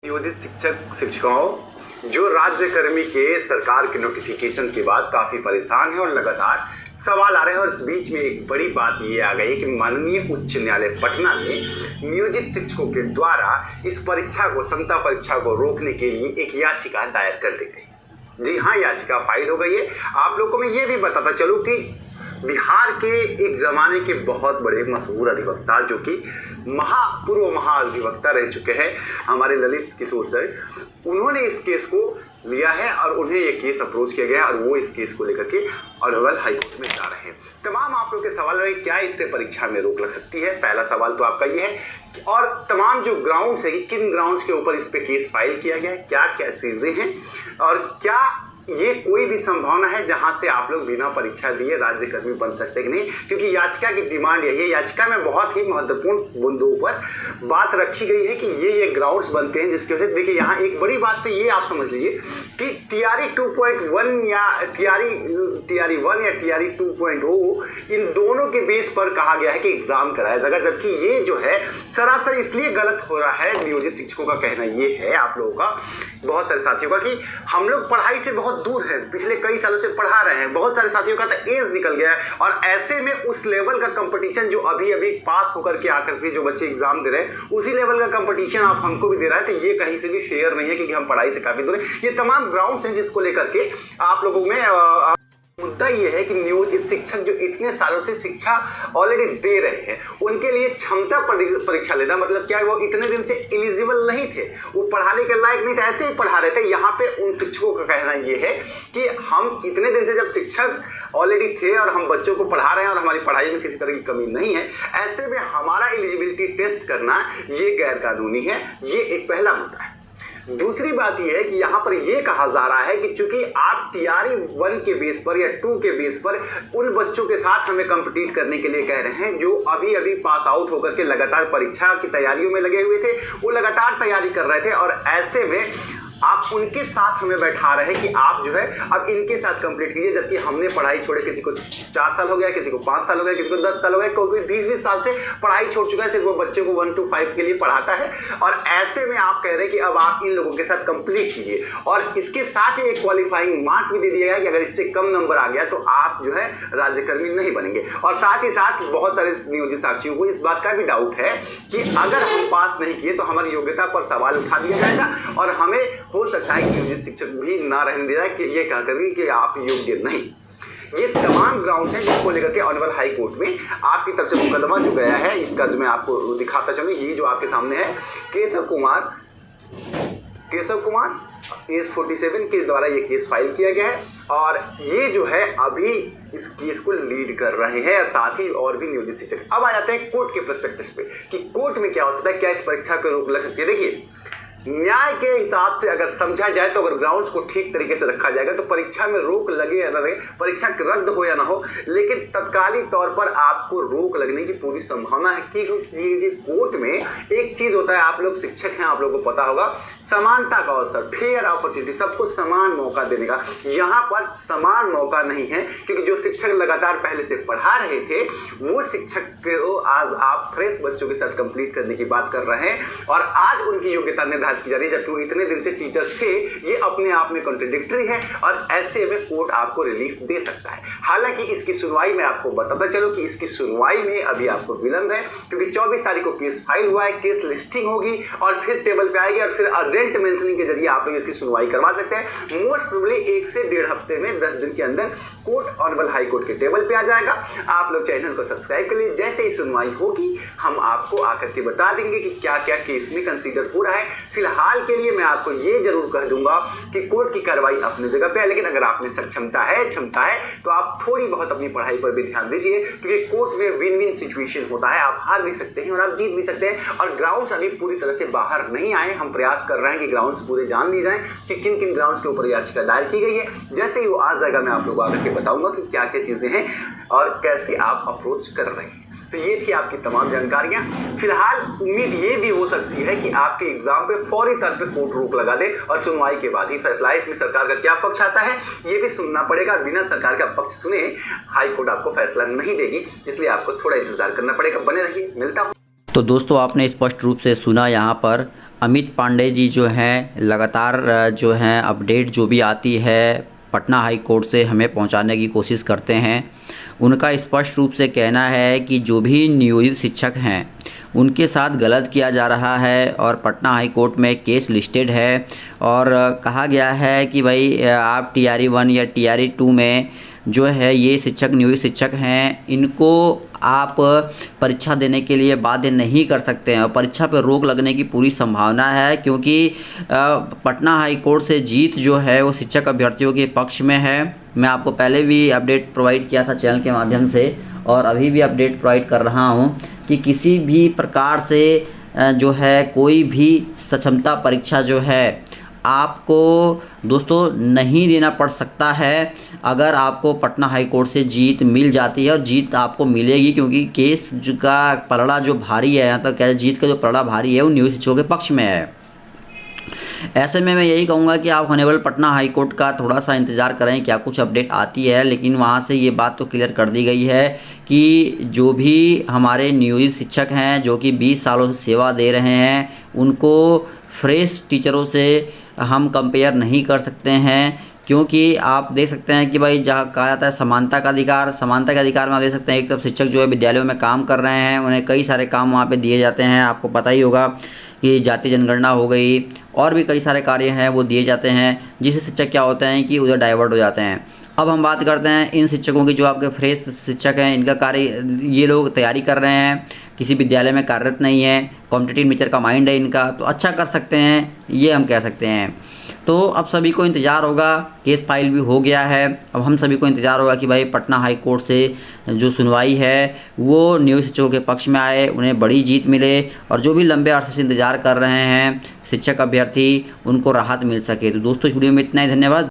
नियोजित शिक्षक शिक्षिकाओं जो राज्यकर्मी के सरकार के नोटिफिकेशन के बाद काफी परेशान है और लगातार सवाल आ रहे हैं। और इस बीच में एक बड़ी बात ये आ गई कि माननीय उच्च न्यायालय पटना में नियोजित शिक्षकों के द्वारा इस परीक्षा को समता परीक्षा को रोकने के लिए एक याचिका दायर कर दी गई। जी हाँ, याचिका फाइल हो गई है। आप लोगों को मैं ये भी बताता चलूं कि बिहार के एक जमाने के बहुत बड़े मशहूर अधिवक्ता जो कि पूर्व महाधिवक्ता रह चुके हैं हमारे ललित किशोर सर, उन्होंने इस केस को लिया है और उन्हें ये केस अप्रोच किया गया और वो इस केस को लेकर के ऑनरेबल हाईकोर्ट में जा रहे हैं। तमाम आप लोग के सवाल रहे क्या इससे परीक्षा में रोक लग सकती है। पहला सवाल तो आपका ये है और तमाम जो ग्राउंड्स है कि किन ग्राउंड्स के ऊपर इस पे केस फाइल किया गया है, क्या क्या चीजें हैं और क्या ये कोई भी संभावना है जहां से आप लोग बिना परीक्षा दिए राज्यकर्मी बन सकते कि नहीं, क्योंकि याचिका की डिमांड यही है। याचिका में बहुत ही महत्वपूर्ण बिंदुओं पर बात रखी गई है कि ये ग्राउंड्स बनते हैं जिसकी वजह से देखिए यहाँ एक बड़ी बात तो ये आप समझ लीजिए कि टीआरई 2.1 या टीआरई 1 या टीआरई 2.0 इन दोनों के बेस पर कहा गया है कि एग्जाम कराया जाएगा, जबकि ये जो है सरासर इसलिए गलत हो रहा है। नियोजित शिक्षकों का कहना ये है, आप लोगों का बहुत सारे साथियों का, कि हम लोग पढ़ाई से बहुत दूर है, पिछले कई सालों से पढ़ा रहे हैं। बहुत सारे साथियों का तो एज निकल गया है और ऐसे में उस लेवल का कंपटीशन जो अभी अभी पास होकर के आकर के जो बच्चे एग्जाम दे रहे हैं उसी लेवल का कंपटीशन आप हमको भी दे रहा है, तो ये कहीं से भी फेयर नहीं है क्योंकि हम पढ़ाई से काफी दूर है। ये तमाम ग्राउंड्स हैं जिसको लेकर के आप लोगों में मुद्दा ये है कि नियोजित शिक्षक जो इतने सालों से शिक्षा ऑलरेडी दे रहे हैं उनके लिए क्षमता परीक्षा लेना मतलब क्या है, वो इतने दिन से एलिजिबल नहीं थे, वो पढ़ाने के लायक नहीं थे, ऐसे ही पढ़ा रहे थे। यहाँ पे उन शिक्षकों का कहना ये है कि हम इतने दिन से जब शिक्षक ऑलरेडी थे और हम बच्चों को पढ़ा रहे हैं और हमारी पढ़ाई में किसी तरह की कमी नहीं है, ऐसे में हमारा एलिजिबिलिटी टेस्ट करना ये गैर कानूनी है। ये एक पहला मुद्दा है। दूसरी बात यह है कि यहां पर यह कहा जा रहा है कि चूंकि आप टीआरई 1 के बेस पर या 2 के बेस पर उन बच्चों के साथ हमें कंपीट करने के लिए कह रहे हैं जो अभी अभी पास आउट होकर के लगातार परीक्षा की तैयारियों में लगे हुए थे, वो लगातार तैयारी कर रहे थे और ऐसे में आप उनके साथ हमें बैठा रहे कि आप जो है अब इनके साथ कंप्लीट कीजिए, जबकि हमने पढ़ाई छोड़े, किसी को 4 साल हो गया, किसी को 5 साल हो गया, किसी को 10 साल हो गया, कोई 20-20 साल से पढ़ाई छोड़ चुका है, सिर्फ वो बच्चे को 1 to 5 के लिए पढ़ाता है। और ऐसे में आप कह रहे हैं कि अब आप इन लोगों के साथ कंप्लीट कीजिए और इसके साथ ही एक क्वालिफाइंग मार्क भी दे दिया गया कि अगर इससे कम नंबर आ गया तो आप जो है राज्यकर्मी नहीं बनेंगे। और साथ ही साथ बहुत सारे नियोजित साथियों को इस बात का भी डाउट है कि अगर हम पास नहीं किए तो हमारी योग्यता पर सवाल उठा दिया जाएगा और हमें हो सकता है कि नियोजित शिक्षक भी ना रहने दे रहा है कि ये कहकर कि आप योग्य नहीं। ये तमाम ग्राउंड हैं जिसको लेकर के ऑनरेबल हाई कोर्ट में आपकी तरफ से मुकदमा जो गया है, इसका जो मैं आपको दिखाता चलूं, ये जो आपके सामने है केशव कुमार एज 47 के द्वारा ये केस फाइल किया गया है और ये जो है अभी इस केस को लीड कर रहे हैं और साथ ही और भी नियोजित शिक्षक। अब आ जाते हैं कोर्ट के पर्सपेक्टिव पे कि कोर्ट में क्या हो सकता है, क्या इस परीक्षा को रोक लग सकती है। देखिए, न्याय के हिसाब से अगर समझा जाए तो अगर ग्राउंड्स को ठीक तरीके से रखा जाएगा तो परीक्षा में रोक लगे या ना लगे, परीक्षा रद्द हो या ना हो, लेकिन तत्कालिक तौर पर आपको रोक लगने की पूरी संभावना है। क्योंकि कोर्ट में एक चीज होता है, आप लोग शिक्षक हैं, आप लोगों को पता होगा, समानता का अवसर, फेयर अपॉर्चुनिटी, सबको समान मौका देने का। यहाँ पर समान मौका नहीं है क्योंकि जो शिक्षक लगातार पहले से पढ़ा रहे थे वो शिक्षक को आज आप फ्रेश बच्चों के साथ कंप्लीट करने की बात कर रहे हैं और आज उनकी योग्यता निर्धारित की जा रही है, जबकि वो इतने दिन से टीचर्स थे। ये अपने आप में कॉन्ट्रडिक्टरी है और ऐसे में कोर्ट आपको रिलीफ दे सकता है। हालांकि इसकी सुनवाई में आपको बताता चलो कि इसकी सुनवाई में अभी आपको विलंब है क्योंकि 24 तारीख को केस फाइल हुआ है, केस लिस्टिंग होगी और फिर टेबल पे आएगी और फिर अर्जेंट मेंशनिंग के जरिए आप लोग इसकी सुनवाई करवा सकते हैं। मोस्ट प्रोबेबली 1 से 1.5 हफ्ते में 10 दिन के अंदर कोर्ट ऑनरेबल हाई कोर्ट के टेबल पे आ जाएगा। आप लोग चैनल को सब्सक्राइब कर लीजिए, जैसे ही सुनवाई होगी हम आपको आकर के बता देंगे कि क्या क्या केस में कंसीडर हो रहा है। फिलहाल के लिए मैं आपको ये जरूर कह दूंगा कि कोर्ट की कार्रवाई अपनी जगह पे है, लेकिन अगर आप में क्षमता है तो आप थोड़ी बहुत अपनी पढ़ाई पर भी ध्यान दीजिए क्योंकि कोर्ट में विन विन सिचुएशन होता है, आप हार भी सकते हैं और आप जीत भी सकते हैं। और ग्राउंड्स अभी पूरी तरह से बाहर नहीं आए, हम प्रयास कर रहे हैं कि ग्राउंड्स पूरे जान ली जाए कि किन किन ग्राउंड्स के ऊपर याचिका दायर की गई है। जैसे ही वो आ जाएगा मैं आप लोगों को आकर के बताऊंगा कि क्या क्या चीजें हैं और कैसे आप अप्रोच कर रहे हैं। तो ये थी आपकी तमाम जानकारियां। फिलहाल उम्मीद ये भी हो सकती है कि आपके एग्जाम पे फौरी तौर पे कोर्ट रोक लगा दे और सुनवाई के बाद ही फैसला है। इसमें सरकार का क्या पक्ष आता है ये भी सुनना पड़ेगा। बिना सरकार का पक्ष सुने हाई कोर्ट आपको फैसला नहीं देगी, इसलिए आपको थोड़ा इंतजार करना पड़ेगा। बने रहिए, मिलता हूं। तो दोस्तों आपने स्पष्ट रूप से सुना यहाँ पर अमित पांडे जी जो हैं लगातार जो हैं अपडेट जो भी आती है पटना हाई कोर्ट से हमें पहुंचाने की कोशिश करते हैं। उनका स्पष्ट रूप से कहना है कि जो भी नियोजित शिक्षक हैं उनके साथ गलत किया जा रहा है और पटना हाई कोर्ट में केस लिस्टेड है और कहा गया है कि भाई आप TRE 1 या TRE 2 में जो है ये शिक्षक नियोजित शिक्षक हैं, इनको आप परीक्षा देने के लिए बाध्य नहीं कर सकते हैं और परीक्षा पर रोक लगने की पूरी संभावना है, क्योंकि पटना हाई कोर्ट से जीत जो है वो शिक्षक अभ्यर्थियों के पक्ष में है। मैं आपको पहले भी अपडेट प्रोवाइड किया था चैनल के माध्यम से और अभी भी अपडेट प्रोवाइड कर रहा हूं कि किसी भी प्रकार से जो है कोई भी सक्षमता परीक्षा जो है आपको दोस्तों नहीं देना पड़ सकता है अगर आपको पटना हाई कोर्ट से जीत मिल जाती है, और जीत आपको मिलेगी क्योंकि केस का पलड़ा जो भारी है, यहाँ तक क्या जीत का जो पलड़ा भारी है वो नियोजित शिक्षकों के पक्ष में है। ऐसे में मैं यही कहूँगा कि आप हॉनरेबल पटना हाई कोर्ट का थोड़ा सा इंतज़ार करें, क्या कुछ अपडेट आती है। लेकिन वहाँ से ये बात तो क्लियर कर दी गई है कि जो भी हमारे नियोजित शिक्षक हैं जो कि 20 सालों से सेवा दे रहे हैं, उनको फ्रेश टीचरों से हम कंपेयर नहीं कर सकते हैं, क्योंकि आप देख सकते हैं कि भाई जहाँ कहा जाता है समानता का अधिकार, समानता के अधिकार में आप देख सकते हैं एक तरफ शिक्षक जो है विद्यालयों में काम कर रहे हैं, उन्हें कई सारे काम वहाँ पे दिए जाते हैं। आपको पता ही होगा कि जाति जनगणना हो गई और भी कई सारे कार्य हैं वो दिए जाते हैं, जिससे शिक्षक क्या होते हैं कि उधर डाइवर्ट हो जाते हैं। अब हम बात करते हैं इन शिक्षकों की जो आपके फ्रेश शिक्षक हैं, इनका कार्य ये लोग तैयारी कर रहे हैं, किसी विद्यालय में कार्यरत नहीं है, कॉम्पिटिटिव नेचर का माइंड है इनका, तो अच्छा कर सकते हैं, ये हम कह सकते हैं। तो अब सभी को इंतज़ार होगा, केस फाइल भी हो गया है, अब हम सभी को इंतज़ार होगा कि भाई पटना हाई कोर्ट से जो सुनवाई है वो नियोजित शिक्षकों के पक्ष में आए, उन्हें बड़ी जीत मिले और जो भी लंबे अरसे से इंतज़ार कर रहे हैं शिक्षक अभ्यर्थी उनको राहत मिल सके। तो दोस्तों इस वीडियो में इतना ही, धन्यवाद।